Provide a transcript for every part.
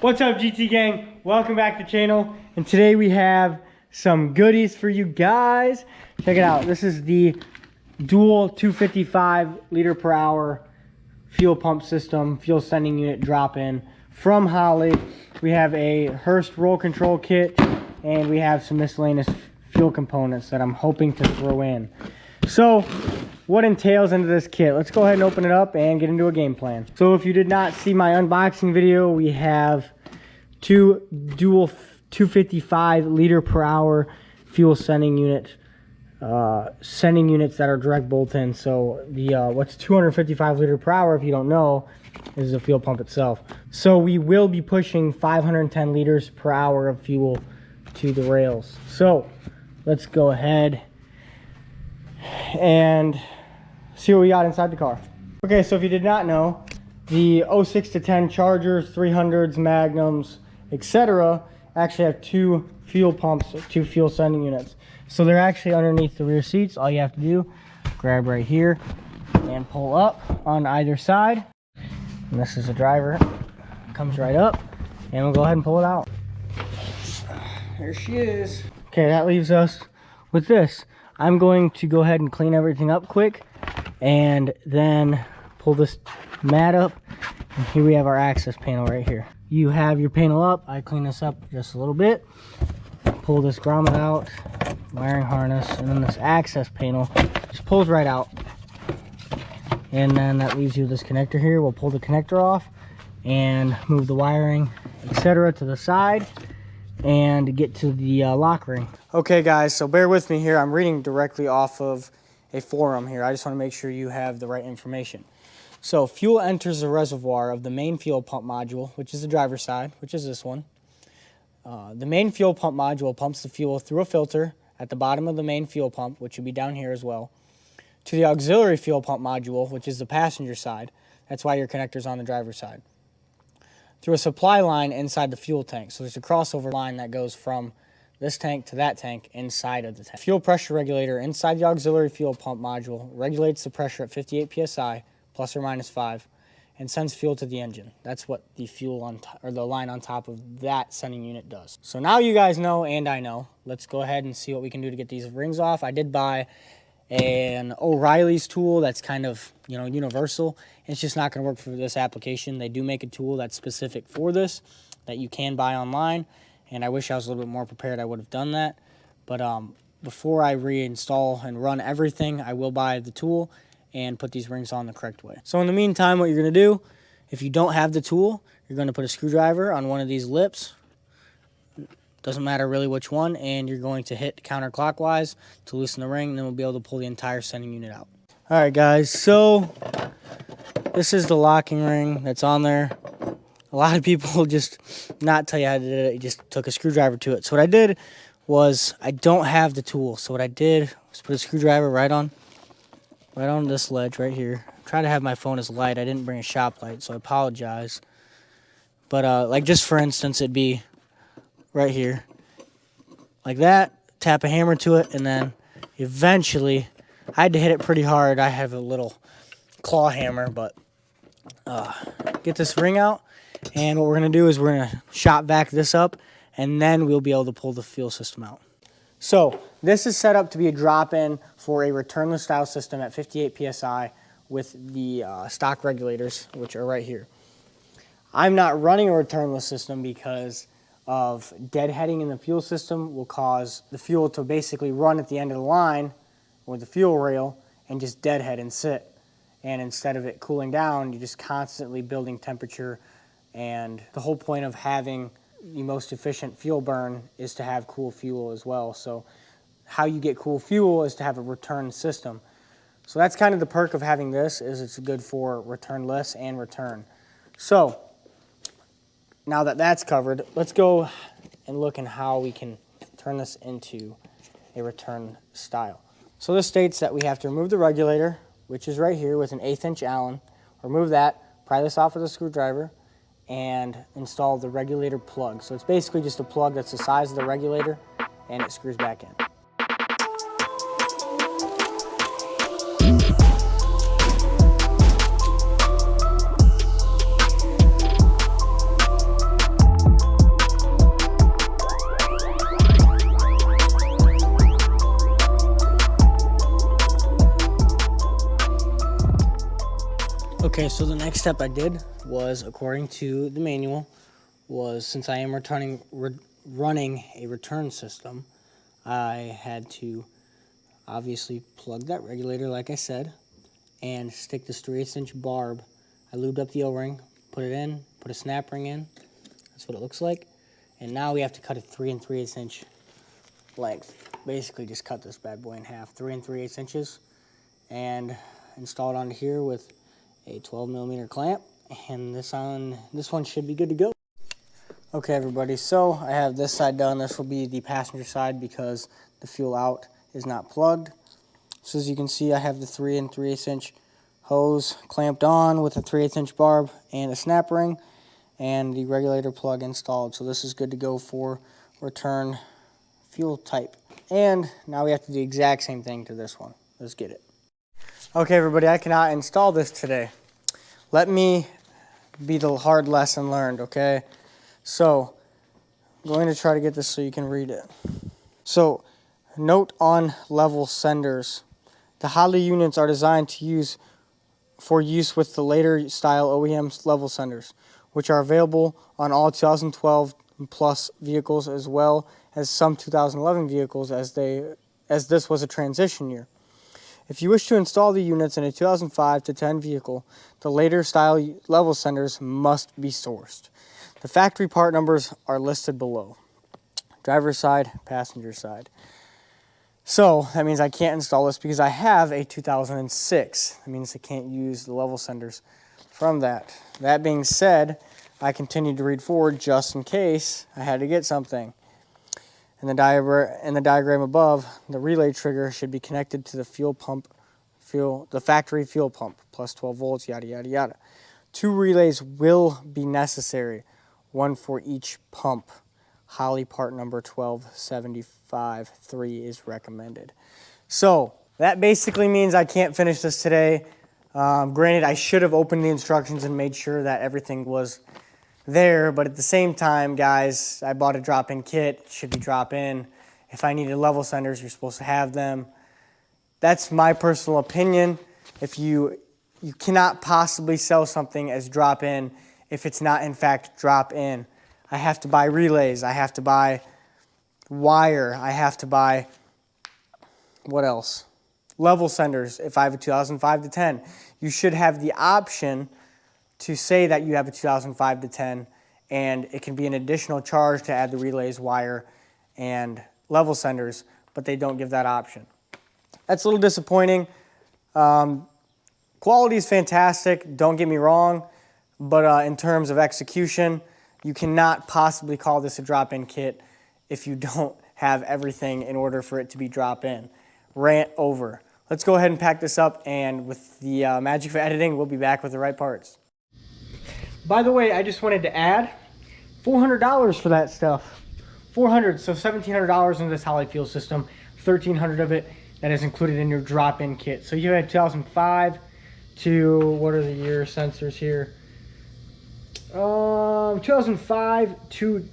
What's up, GT gang? Welcome back to the channel. And today we have some goodies for you guys. Check it out. This is the dual 255 liter per hour fuel pump system, fuel sending unit drop-in from Holley. We have a Hurst roll control kit, and we have some miscellaneous fuel components that I'm hoping to throw in. So what entails into this kit? Let's go ahead and open it up and get into a game plan. So if you did not see my unboxing video, we have two dual 255 liter per hour fuel sending units that are direct bolt-in. So the what's 255 liter per hour, if you don't know, is the fuel pump itself. So we will be pushing 510 liters per hour of fuel to the rails. So let's go ahead and see what we got inside the car. Okay, so if you did not know, the 06 to 10 Chargers, 300s, Magnums, etc. actually have two fuel pumps, two fuel sending units. So they're actually underneath the rear seats. All you have to do, grab right here and pull up on either side. And this is the driver. Comes right up, and we'll go ahead and pull it out. There she is. Okay, that leaves us with this. I'm going to go ahead and clean everything up quick and then pull this mat up. And here we have our access panel right here. You have your panel up. I clean this up just a little bit. Pull this grommet out, wiring harness, and then this access panel just pulls right out. And then that leaves you this connector here. We'll pull the connector off and move the wiring, etc. to the side and get to the lock ring. Okay guys, so bear with me here. I'm reading directly off of a forum here. I just want to make sure you have the right information. So fuel enters the reservoir of the main fuel pump module, which is the driver's side, which is this one. The main fuel pump module pumps the fuel through a filter at the bottom of the main fuel pump, which would be down here as well, to the auxiliary fuel pump module, which is the passenger side. That's why your connector's on the driver's side. Through a supply line inside the fuel tank. So there's a crossover line that goes from this tank to that tank inside of the tank. Fuel pressure regulator inside the auxiliary fuel pump module regulates the pressure at 58 psi, plus or minus 5, and sends fuel to the engine. That's what the fuel on or the line on top of that sending unit does. So now you guys know, and I know. Let's go ahead and see what we can do to get these rings off. I did buy an O'Reilly's tool that's kind of, you know, universal. It's just not going to work for this application. They do make a tool that's specific for this that you can buy online, and I wish I was a little bit more prepared. I would have done that. But before I reinstall and run everything, I will buy the tool and put these rings on the correct way. So in the meantime, what you're going to do, if you don't have the tool, you're going to put a screwdriver on one of these lips. Doesn't matter really which one, and you're going to hit counterclockwise to loosen the ring, and then we'll be able to pull the entire sending unit out. All right, guys, so this is the locking ring that's on there. A lot of people will just not tell you how to do it. You just took a screwdriver to it. So what I did was, I don't have the tool. So what I did was put a screwdriver right on this ledge right here. Try to have my phone as light. I didn't bring a shop light, so I apologize. But like just for instance, it'd be right here, like that. Tap a hammer to it, and then eventually, I had to hit it pretty hard. I have a little claw hammer, but get this ring out. And what we're going to do is we're going to shop vac this up, and then we'll be able to pull the fuel system out. So this is set up to be a drop-in for a returnless style system at 58 psi with the stock regulators, which are right here. I'm not running a returnless system because of deadheading in the fuel system will cause the fuel to basically run at the end of the line or the fuel rail and just deadhead and sit. And instead of it cooling down, you're just constantly building temperature. And the whole point of having the most efficient fuel burn is to have cool fuel as well. So how you get cool fuel is to have a return system. So that's kind of the perk of having this, is it's good for returnless and return. So now that that's covered, let's go and look at how we can turn this into a return style. So this states that we have to remove the regulator, which is right here with an 1/8 inch Allen. Remove that, pry this off with a screwdriver, and install the regulator plug. So it's basically just a plug that's the size of the regulator, and it screws back in. Okay, so the next step I did was, according to the manual, was since I am running a return system, I had to obviously plug that regulator like I said and stick this 3/8" barb. I lubed up the O-ring, put it in, put a snap ring in. That's what it looks like. And now we have to cut a 3 3/8" length. Basically just cut this bad boy in half, 3 3/8", and install it onto here with a 12mm clamp, and this one should be good to go. Okay everybody, so I have this side done. This will be the passenger side because the fuel out is not plugged. So as you can see, I have the 3 3/8" hose clamped on with a 3/8" barb and a snap ring, and the regulator plug installed. So this is good to go for return fuel type. And now we have to do the exact same thing to this one. Let's get it. Okay everybody, I cannot install this today. Let me be the hard lesson learned, okay? So, I'm going to try to get this so you can read it. So, note on level senders. The Holley units are designed to use with the later style OEM level senders, which are available on all 2012 plus vehicles as well as some 2011 vehicles as this was a transition year. If you wish to install the units in a 2005 to 10 vehicle, the later style level senders must be sourced. The factory part numbers are listed below. Driver's side, passenger side. So that means I can't install this because I have a 2006. That means I can't use the level senders from that. That being said, I continued to read forward just in case I had to get something. In the diagram above, the relay trigger should be connected to the the factory fuel pump, plus 12 volts, yada, yada, yada. 2 relays will be necessary, 1 for each pump. Holley part number 1275-3 is recommended. So that basically means I can't finish this today. Granted, I should have opened the instructions and made sure that everything was there, but at the same time, guys, I bought a drop-in kit. It should be drop-in. If I needed level senders, you're supposed to have them. That's my personal opinion. If you cannot possibly sell something as drop-in if it's not in fact drop-in. I have to buy relays. I have to buy wire. I have to buy, what else? Level senders if I have a 2005 to 10. You should have the option to say that you have a 2005 to 10, and it can be an additional charge to add the relays, wire, and level senders, but they don't give that option. That's a little disappointing. Quality is fantastic, don't get me wrong, but in terms of execution, you cannot possibly call this a drop-in kit if you don't have everything in order for it to be drop-in. Rant over. Let's go ahead and pack this up, and with the magic of editing, we'll be back with the right parts. By the way, I just wanted to add $400 for that stuff. $400, so $1,700 in this Holley fuel system, $1,300 of it that is included in your drop-in kit. So you had 2005 to, what are the year sensors here? 2005 to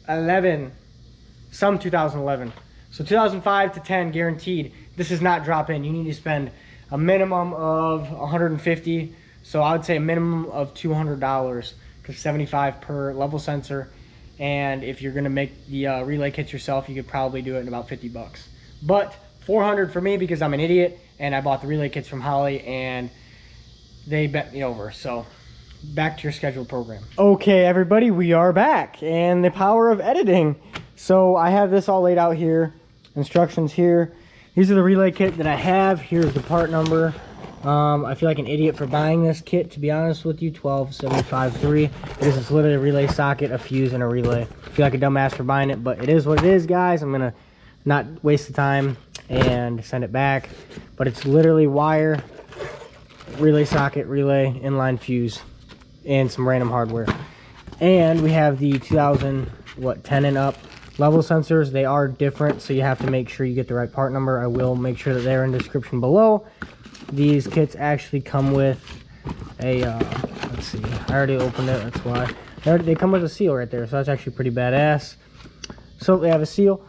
11, some 2011. So 2005 to 10 guaranteed. This is not drop-in. You need to spend a minimum of $150. So I would say a minimum of $200 to $75 per level sensor. And if you're gonna make the relay kits yourself, you could probably do it in about 50 bucks. But $400 for me because I'm an idiot and I bought the relay kits from Holley and they bent me over. So back to your scheduled program. Okay, everybody, we are back, and the power of editing. So I have this all laid out here, instructions here. These are the relay kit that I have. Here's the part number. I feel like an idiot for buying this kit, to be honest with you. 12753. This is literally a relay socket, a fuse, and a relay. I feel like a dumbass for buying it, but it is what it is, guys. I'm gonna not waste the time and send it back. But it's literally wire, relay socket, relay, inline fuse, and some random hardware. And we have the 10 and up level sensors. They are different, so you have to make sure you get the right part number. I will make sure that they're in the description below. These kits actually come with a let's see, I already opened it, that's why. They come with a seal right there, so that's actually pretty badass. So they have a seal.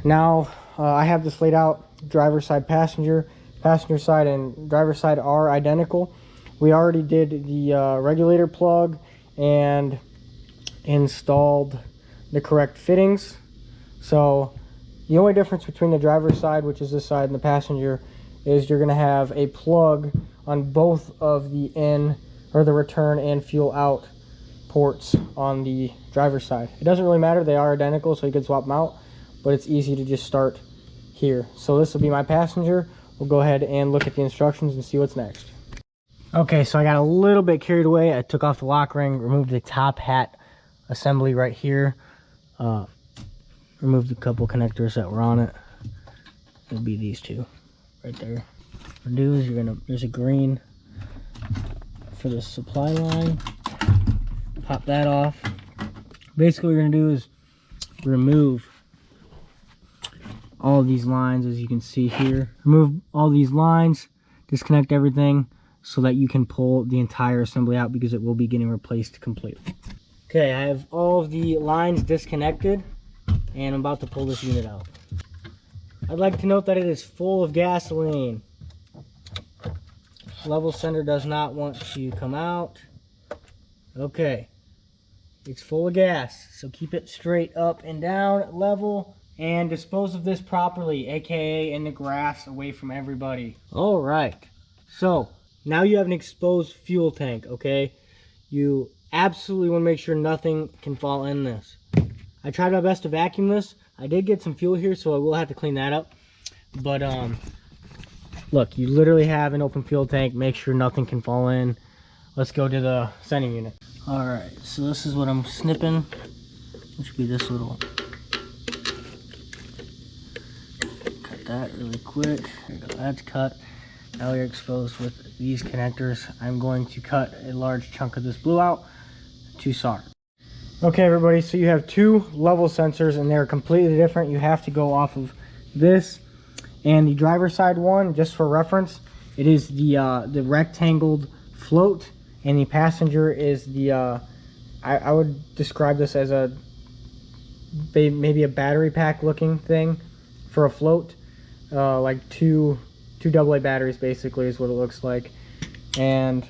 Now I have this laid out. Driver side, passenger side, and driver side are identical. We already did the regulator plug and installed the correct fittings. So the only difference between the driver's side, which is this side, and the passenger is you're going to have a plug on both of the in or the return and fuel out ports on the driver's side. It doesn't really matter, they are identical, so you can swap them out, but it's easy to just start here. So this will be my passenger. We'll go ahead and look at the instructions and see what's next. Okay, so I got a little bit carried away. I took off the lock ring, removed the top hat assembly right here, removed a couple connectors that were on it. It'll be these two right there. What you do is there's a green for the supply line. Pop that off. Basically what you're gonna do is remove all of these lines, as you can see here. Remove all these lines, disconnect everything so that you can pull the entire assembly out, because it will be getting replaced completely. Okay, I have all of the lines disconnected and I'm about to pull this unit out. I'd like to note that it is full of gasoline. Level sender does not want to come out. Okay, it's full of gas, so keep it straight up and down, level, and dispose of this properly, aka in the grass, away from everybody. All right, so now you have an exposed fuel tank. Okay, you absolutely want to make sure nothing can fall in this. I tried my best to vacuum this. I did get some fuel here, so I will have to clean that up. But look, you literally have an open fuel tank. Make sure nothing can fall in. Let's go to the sending unit. All right, so this is what I'm snipping. This should be this little. Cut that really quick. There you go, that's cut. Now we're exposed with these connectors. I'm going to cut a large chunk of this blue out to solder. Okay, everybody, so you have two level sensors and they're completely different. You have to go off of this and the driver's side one, just for reference, it is the rectangled float, and the passenger is the I would describe this as a maybe a battery pack looking thing for a float, like two AA batteries basically is what it looks like. And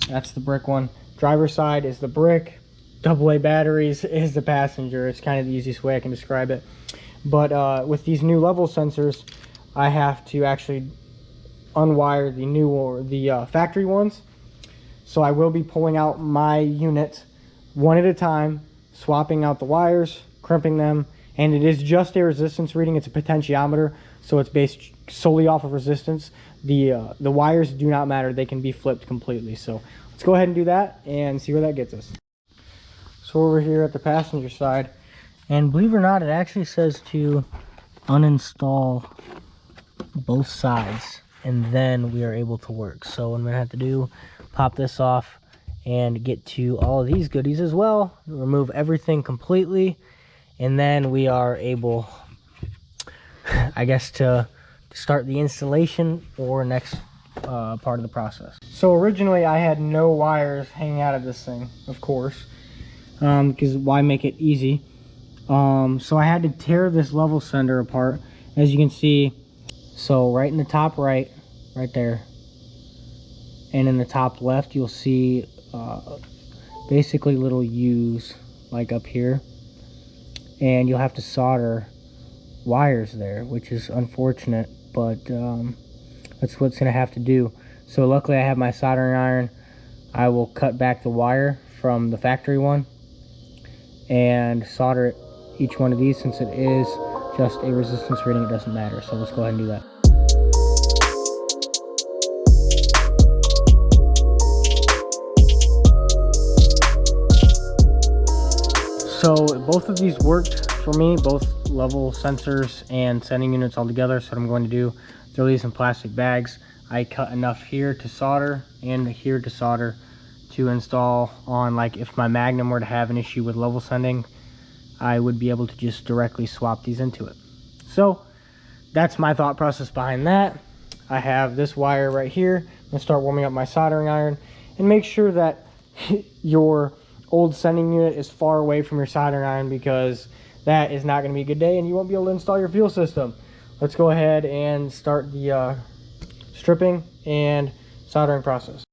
that's the brick one. Driver's side is the brick, AA batteries is the passenger. It's kind of the easiest way I can describe it. But with these new level sensors, I have to actually unwire the new or the factory ones. So I will be pulling out my unit one at a time, swapping out the wires, crimping them, and it is just a resistance reading. It's a potentiometer, so it's based solely off of resistance. The wires do not matter. They can be flipped completely. So let's go ahead and do that and see where that gets us. So over here at the passenger side, and believe it or not, it actually says to uninstall both sides and then we are able to work. So what I'm gonna have to do, pop this off and get to all of these goodies as well, remove everything completely, and then we are able, I guess, to start the installation or next part of the process. So originally I had no wires hanging out of this thing, of course, because why make it easy? So I had to tear this level sender apart, as you can see. So right in the top right there, and in the top left, you'll see basically little U's like up here, and you'll have to solder wires there, which is unfortunate, but that's what's gonna have to do. So luckily I have my soldering iron. I will cut back the wire from the factory one and solder it, each one of these, since it is just a resistance reading, it doesn't matter. So let's go ahead and do that. So both of these worked for me, both level sensors and sending units all together. So what I'm going to do, throw these in plastic bags. I cut enough here to solder and here to solder to install on, like if my Magnum were to have an issue with level sending, I would be able to just directly swap these into it. So that's my thought process behind that. I have this wire right here. I'm gonna start warming up my soldering iron, and make sure that your old sending unit is far away from your soldering iron, because that is not gonna be a good day and you won't be able to install your fuel system. Let's go ahead and start the stripping and soldering process.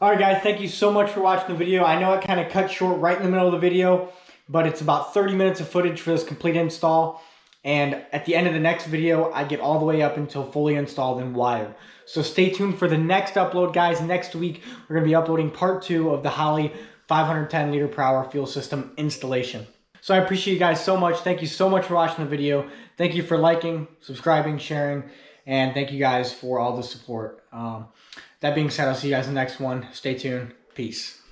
Alright guys, thank you so much for watching the video. I know it kind of cut short right in the middle of the video, but it's about 30 minutes of footage for this complete install. And at the end of the next video, I get all the way up until fully installed and wired. So stay tuned for the next upload, guys. Next week, we're going to be uploading part 2 of the Holley 510 liter per hour fuel system installation. So I appreciate you guys so much. Thank you so much for watching the video. Thank you for liking, subscribing, sharing, and thank you guys for all the support. That being said, I'll see you guys in the next one. Stay tuned. Peace.